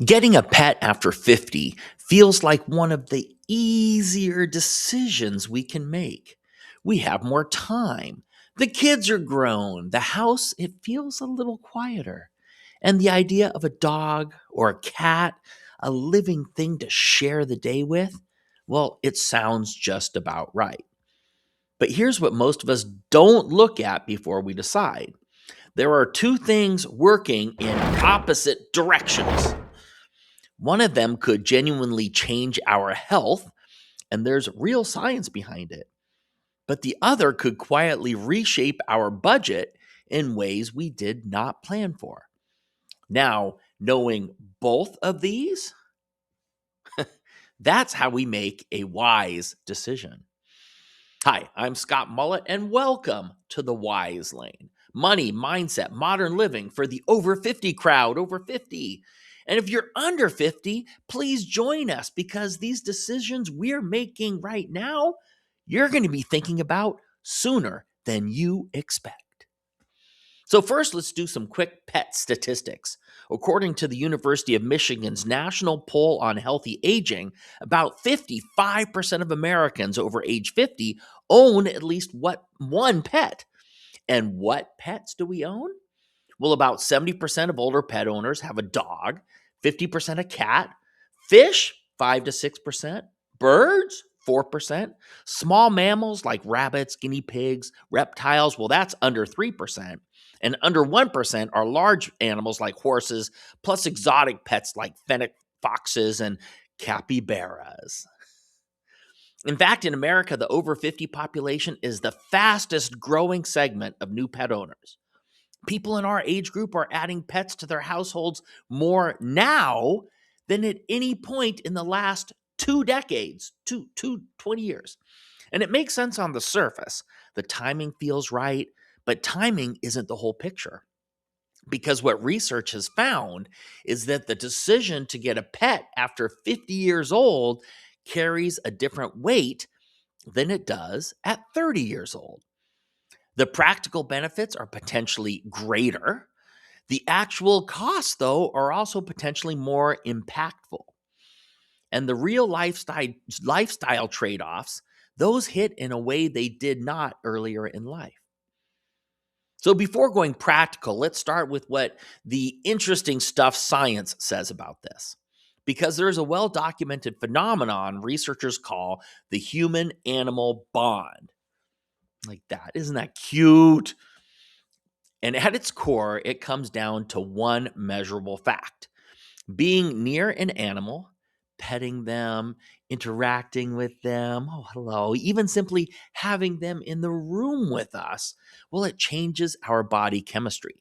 Getting a pet after 50 feels like one of the easier decisions we can make. We have more time. The kids are grown. The house, it feels a little quieter. And the idea of a dog or a cat, a living thing to share the day with, well, it sounds just about right. But here's what most of us don't look at before we decide. There are two things working in opposite directions. One of them could genuinely change our health, and there's real science behind it. But the other could quietly reshape our budget in ways we did not plan for. Now, knowing both of these, that's how we make a wise decision. Hi, I'm Scott Mullet, and welcome to the Wise Lane. Money, mindset, modern living for the over 50 crowd, over 50. And if you're under 50, please join us because these decisions we're making right now, you're going to be thinking about sooner than you expect. So, first, let's do some quick pet statistics. According to the University of Michigan's National Poll on Healthy Aging, about 55% of Americans over age 50 own at least one pet. And what pets do we own? Well, about 70% of older pet owners have a dog, 50% a cat, fish, 5 to 6%, birds, 4%, small mammals like rabbits, guinea pigs, reptiles, well, that's under 3%. And under 1% are large animals like horses, plus exotic pets like fennec foxes and capybaras. In fact, in America, the over 50 population is the fastest growing segment of new pet owners. People in our age group are adding pets to their households more now than at any point in the last 2 decades, 20 years. And it makes sense on the surface. The timing feels right, but timing isn't the whole picture. Because what research has found is that the decision to get a pet after 50 years old carries a different weight than it does at 30 years old. The practical benefits are potentially greater. The actual costs, though, are also potentially more impactful. And the real lifestyle trade offs, those hit in a way they did not earlier in life. So before going practical, let's start with what the interesting stuff science says about this. Because there is a well-documented phenomenon researchers call the human-animal bond. Like that. Isn't that cute? And at its core, it comes down to one measurable fact. Being near an animal, petting them, interacting with them, oh, hello, even simply having them in the room with us, well, it changes our body chemistry.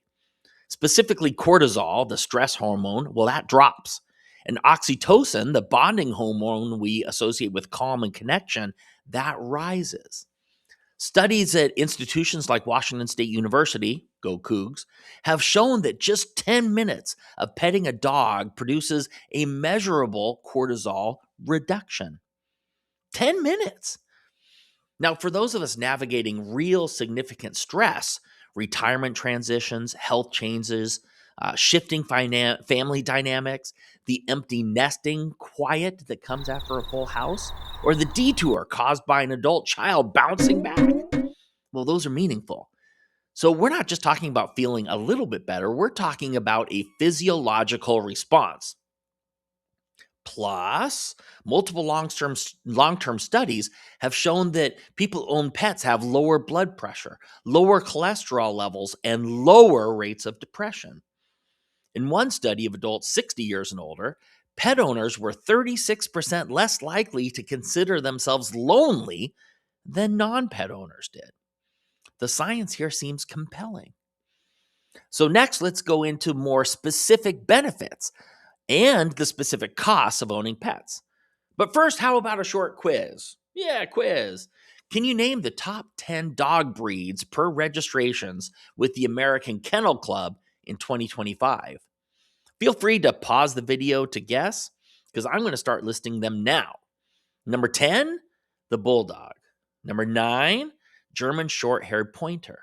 Specifically, cortisol, the stress hormone, well, that drops. And oxytocin, the bonding hormone we associate with calm and connection, that rises. Studies at institutions like Washington State University, go Cougs, have shown that just 10 minutes of petting a dog produces a measurable cortisol reduction. 10 minutes. Now, for those of us navigating real significant stress, retirement transitions, health changes, shifting family dynamics, the empty nesting quiet that comes after a full house, or the detour caused by an adult child bouncing back, well, those are meaningful. So we're not just talking about feeling a little bit better, we're talking about a physiological response. Plus, multiple long-term studies have shown that people who own pets have lower blood pressure, lower cholesterol levels, and lower rates of depression. In one study of adults 60 years and older, pet owners were 36% less likely to consider themselves lonely than non-pet owners did. The science here seems compelling. So next, let's go into more specific benefits and the specific costs of owning pets. But first, how about a short quiz? Yeah, quiz. Can you name the top 10 dog breeds per registrations with the American Kennel Club in 2025? Feel free to pause the video to guess, because I'm going to start listing them now. Number 10, the Bulldog. Number 9, German Short-Haired Pointer.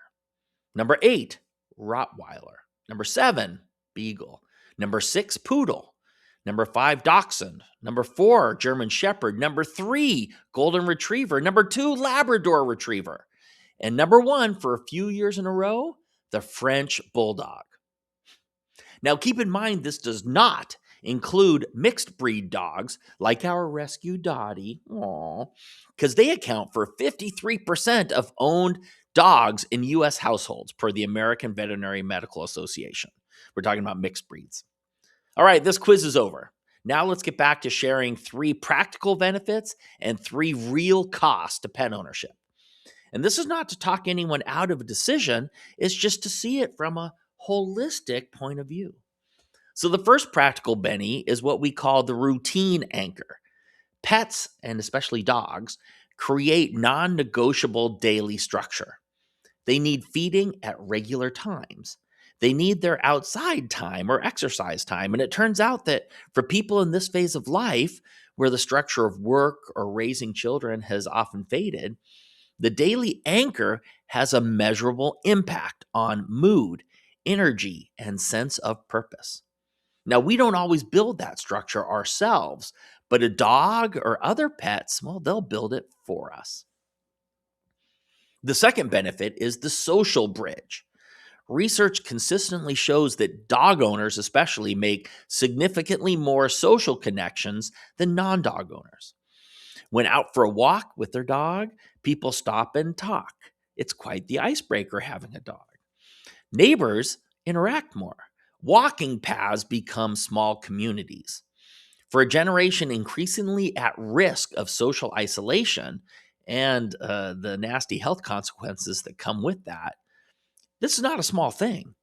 Number 8, Rottweiler. Number 7, Beagle. Number 6, Poodle. Number 5, Dachshund. Number 4, German Shepherd. Number 3, Golden Retriever. Number 2, Labrador Retriever. And number 1, for a few years in a row, the French Bulldog. Now, keep in mind, this does not include mixed breed dogs like our rescue Dottie, because they account for 53% of owned dogs in U.S. households per the American Veterinary Medical Association. We're talking about mixed breeds. All right, this quiz is over. Now let's get back to sharing 3 practical benefits and 3 real costs to pet ownership. And this is not to talk anyone out of a decision, it's just to see it from a holistic point of view. So the first practical Benny is what we call the routine anchor. Pets, and especially dogs, create non-negotiable daily structure. They need feeding at regular times. They need their outside time or exercise time. And it turns out that for people in this phase of life, where the structure of work or raising children has often faded, the daily anchor has a measurable impact on mood, energy, and sense of purpose. Now, we don't always build that structure ourselves, but a dog or other pets, well, they'll build it for us. The second benefit is the social bridge. Research consistently shows that dog owners, especially, make significantly more social connections than non-dog owners. When out for a walk with their dog, people stop and talk. It's quite the icebreaker having a dog. Neighbors interact more. Walking paths become small communities. For a generation increasingly at risk of social isolation and the nasty health consequences that come with that, this is not a small thing.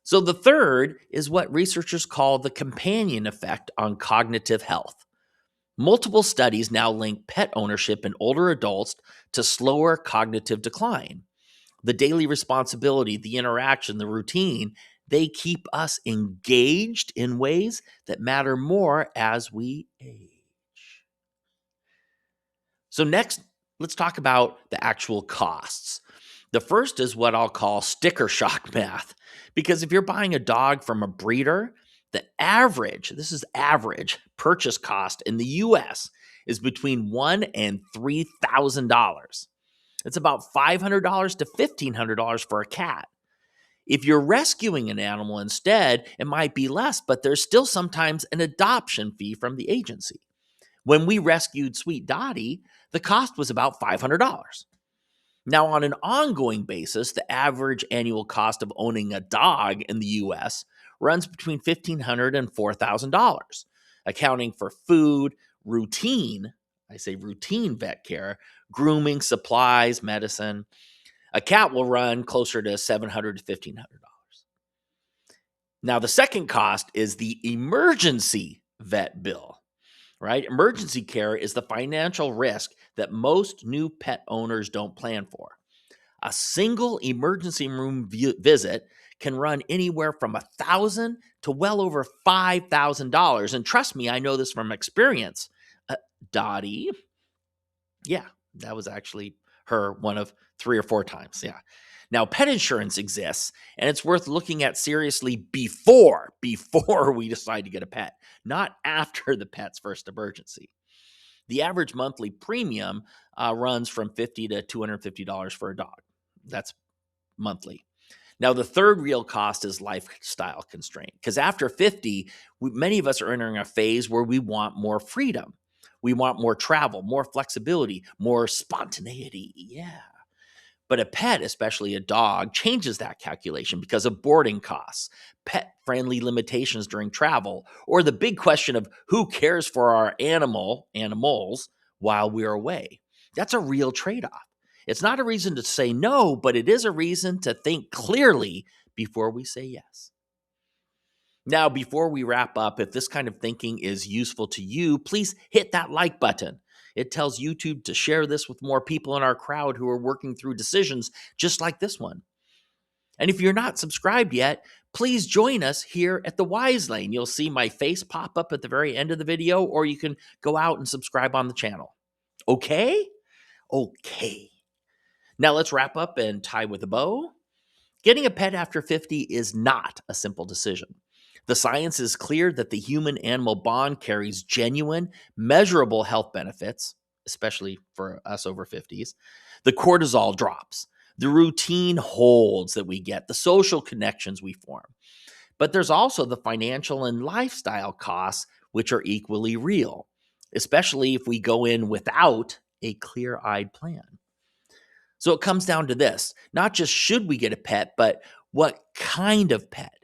So the third is what researchers call the companion effect on cognitive health. Multiple studies now link pet ownership in older adults to slower cognitive decline. The daily responsibility, the interaction, the routine, they keep us engaged in ways that matter more as we age. So next, let's talk about the actual costs. The first is what I'll call sticker shock math, because if you're buying a dog from a breeder, the average, this is average, purchase cost in the US is between $1,000 and $3,000. It's about $500 to $1,500 for a cat. If you're rescuing an animal instead, it might be less, but there's still sometimes an adoption fee from the agency. When we rescued Sweet Dottie, the cost was about $500. Now, on an ongoing basis, the average annual cost of owning a dog in the US runs between $1,500 and $4,000, accounting for food, routine, I say routine vet care, grooming, supplies, medicine. A cat will run closer to $700 to $1,500. Now, the second cost is the emergency vet bill, right? Emergency care is the financial risk that most new pet owners don't plan for. A single emergency room visit can run anywhere from $1,000 to well over $5,000. And trust me, I know this from experience. Dottie, yeah, that was actually her one of 3 or 4 times. Yeah. Now, pet insurance exists, and it's worth looking at seriously before we decide to get a pet, not after the pet's first emergency. The average monthly premium runs from $50 to $250 for a dog. That's monthly. Now, the third real cost is lifestyle constraint, because after 50, many of us are entering a phase where we want more freedom. We want more travel, more flexibility, more spontaneity. Yeah. But a pet, especially a dog, changes that calculation because of boarding costs, pet-friendly limitations during travel, or the big question of who cares for our animals while we're away. That's a real trade-off. It's not a reason to say no, but it is a reason to think clearly before we say yes. Now, before we wrap up, if this kind of thinking is useful to you, please hit that like button. It tells YouTube to share this with more people in our crowd who are working through decisions just like this one. And if you're not subscribed yet, please join us here at the Wise Lane. You'll see my face pop up at the very end of the video, or you can go out and subscribe on the channel. Okay? Okay. Now let's wrap up and tie with a bow. Getting a pet after 50 is not a simple decision. The science is clear that the human animal bond carries genuine, measurable health benefits, especially for us over 50s. The cortisol drops, the routine holds that we get, the social connections we form. But there's also the financial and lifestyle costs, which are equally real, especially if we go in without a clear eyed plan. So it comes down to this: not just should we get a pet, but what kind of pet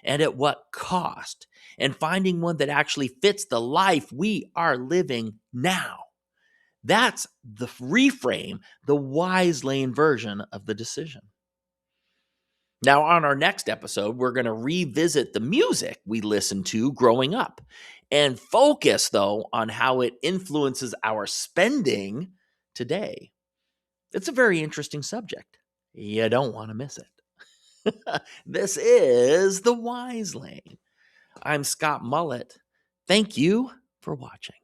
and at what cost, and finding one that actually fits the life we are living now. That's the reframe, the wise lane version of the decision. Now, on our next episode, we're going to revisit the music we listened to growing up and focus, though, on how it influences our spending today. It's a very interesting subject. You don't want to miss it. This is The Wise Lane. I'm Scott Mullet. Thank you for watching.